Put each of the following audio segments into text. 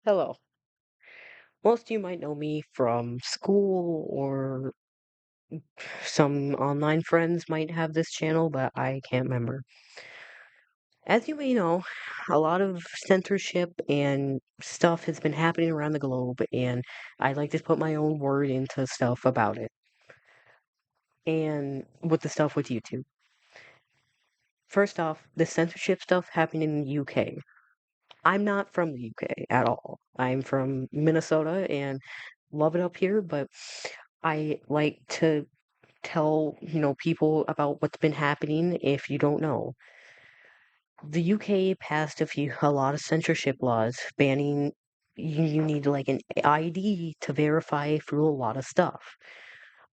Hello. Most of you might know me from school or some online friends might have this channel, but I can't remember. As you may know, a lot of censorship and stuff has been happening around the globe, and I like to put my own word into stuff about it. And with the stuff with YouTube. First off, the censorship stuff happening in the UK. I'm not from the UK at all. I'm from Minnesota and love it up here, but I like to tell, people about what's been happening if you don't know. The UK passed a lot of censorship laws banning you need like an ID to verify through a lot of stuff.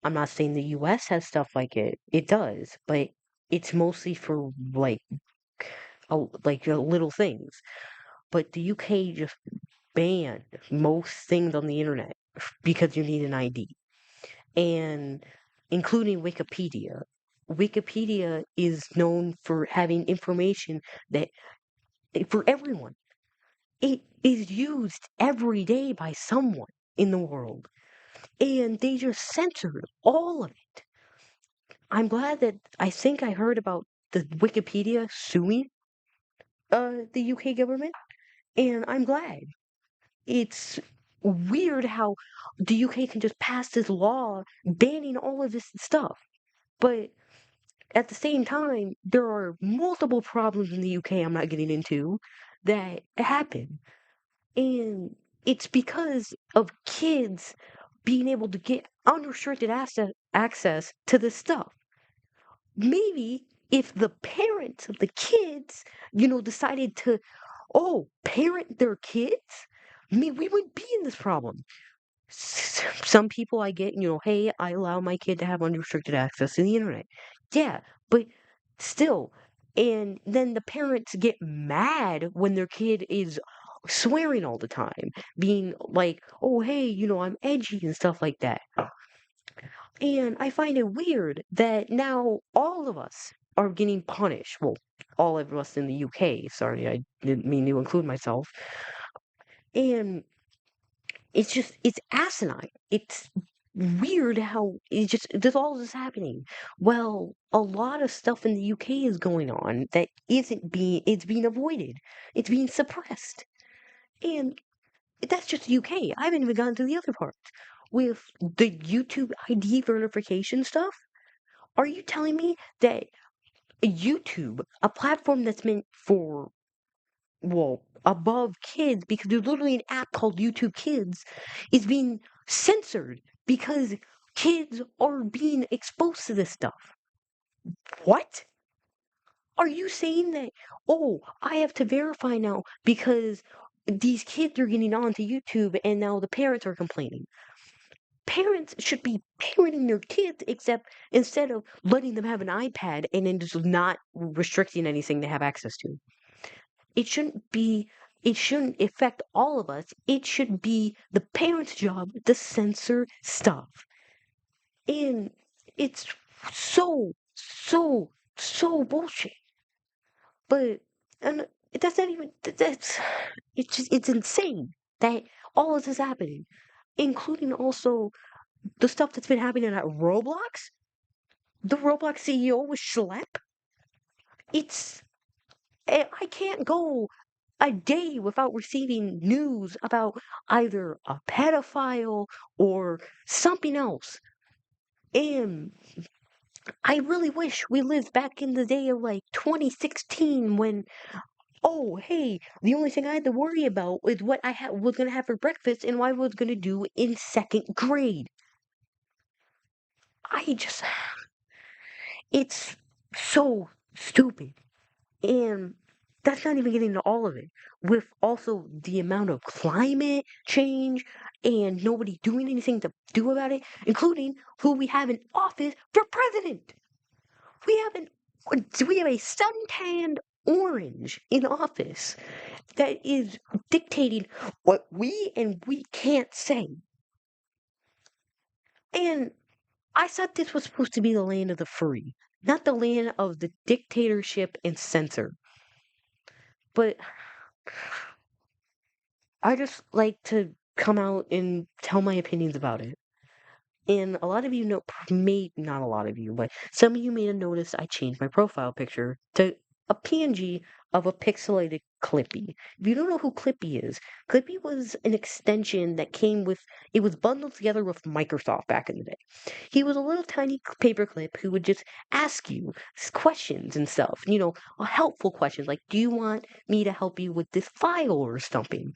I'm not saying the US has stuff like it. It does, but it's mostly for little things. But the UK just banned most things on the internet because you need an ID. And including Wikipedia. Wikipedia is known for having information that for everyone. It is used every day by someone in the world, and they just censored all of it. I'm glad that I think I heard about the Wikipedia suing the UK government, and I'm glad. It's weird how the UK can just pass this law banning all of this stuff. But at the same time, there are multiple problems in the UK I'm not getting into that happen. And it's because of kids being able to get unrestricted access to this stuff. Maybe if the parents of the kids, decided to, parent their kids, we wouldn't be in this problem. Some people I get, hey, I allow my kid to have unrestricted access to the internet. Yeah, but still. And then the parents get mad when their kid is swearing all the time, being like, oh, hey, I'm edgy and stuff like that. And I find it weird that now all of us are getting punished. Well, all of us in the UK. Sorry, I didn't mean to include myself. And it's asinine. It's weird how there's all this happening. Well, a lot of stuff in the UK is going on that it's being avoided. It's being suppressed. And that's just the UK. I haven't even gotten to the other parts. With the YouTube ID verification stuff, are you telling me that YouTube, a platform that's meant for well, above kids because there's literally an app called YouTube Kids is being censored because kids are being exposed to this stuff. What? Are you saying that, oh, I have to verify now because these kids are getting onto YouTube and now the parents are complaining? Parents should be parenting their kids, except instead of letting them have an iPad and then just not restricting anything they have access to. It shouldn't be it shouldn't affect all of us. It should be the parents' job to censor stuff. And it's so, so, so bullshit. But and that's not even that's it's insane that all of this is happening, including also the stuff that's been happening at Roblox. The Roblox CEO was Schlep. It's I can't go a day without receiving news about either a pedophile or something else. And I really wish we lived back in the day of like 2016 when, oh, hey, the only thing I had to worry about is what was going to have for breakfast and what I was going to do in second grade. I just, it's so stupid. And that's not even getting into all of it. With also the amount of climate change and nobody doing anything to do about it, including who we have in office for president. We have an we have a suntanned orange in office that is dictating what we can't say. And I thought this was supposed to be the land of the free, not the land of the dictatorship and censor. But I just like to come out and tell my opinions about it. And a lot of you know, may not a lot of you, but some of you may have noticed I changed my profile picture to a PNG of a pixelated Clippy. If you don't know who Clippy is, Clippy was an extension that came with, it was bundled together with Microsoft back in the day. He was a little tiny paperclip who would just ask you questions and stuff, helpful questions like, do you want me to help you with this file or something?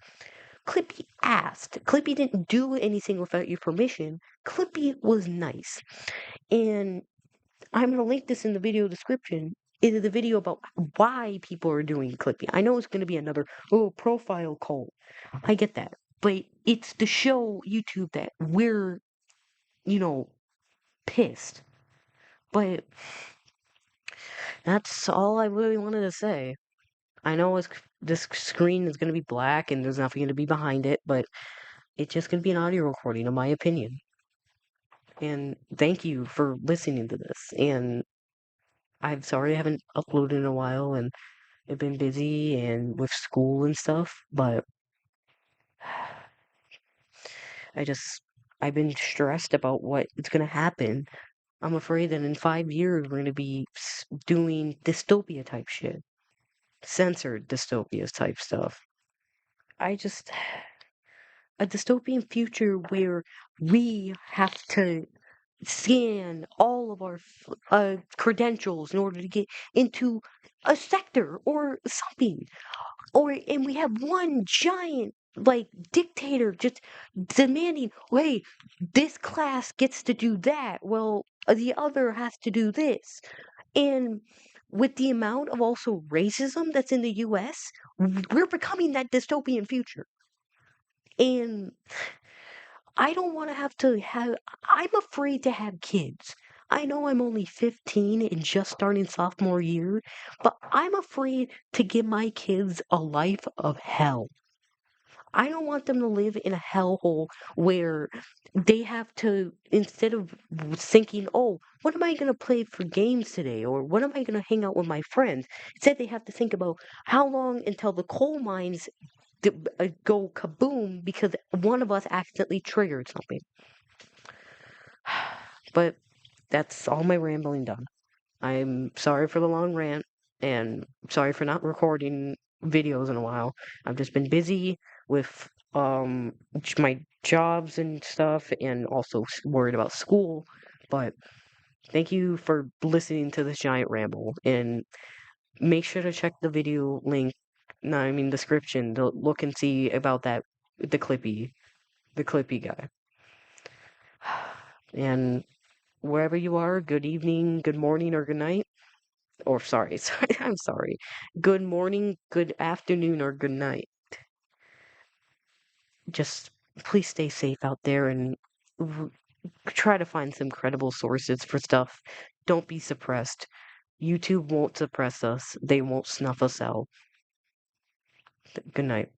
Clippy asked. Clippy didn't do anything without your permission. Clippy was nice. And I'm going to link this in the video description. It is a video about why people are doing Clippy. I know it's going to be another, profile cult. I get that. But it's to show YouTube that we're, you know, pissed. But that's all I really wanted to say. I know this screen is going to be black and there's nothing going to be behind it, but it's just going to be an audio recording, in my opinion. And thank you for listening to this. And I'm sorry I haven't uploaded in a while and I've been busy and with school and stuff, but I just, I've been stressed about what is going to happen. I'm afraid that in 5 years we're going to be doing dystopia type shit, censored dystopias type stuff. I just, a dystopian future where we have to scan all of our credentials in order to get into a sector or something, and we have one giant like dictator just demanding, hey, this class gets to do that, well, the other has to do this. And with the amount of also racism that's in the US, we're becoming that dystopian future. And I don't want to I'm afraid to have kids. I know I'm only 15 and just starting sophomore year, but I'm afraid to give my kids a life of hell. I don't want them to live in a hellhole where they have to, instead of thinking, oh, what am I going to play for games today? Or what am I going to hang out with my friends? Instead, they have to think about how long until the coal mines go kaboom because one of us accidentally triggered something. But that's all my rambling done. I'm sorry for the long rant and sorry for not recording videos in a while. I've just been busy with my jobs and stuff and also worried about school. But thank you for listening to this giant ramble and make sure to check the video link, no, I mean description to look and see about the Clippy guy. And wherever you are, good evening, good morning, or good night. Or sorry, I'm sorry. Good morning, good afternoon, or good night. Just please stay safe out there and try to find some credible sources for stuff. Don't be suppressed. YouTube won't suppress us. They won't snuff us out. Good night.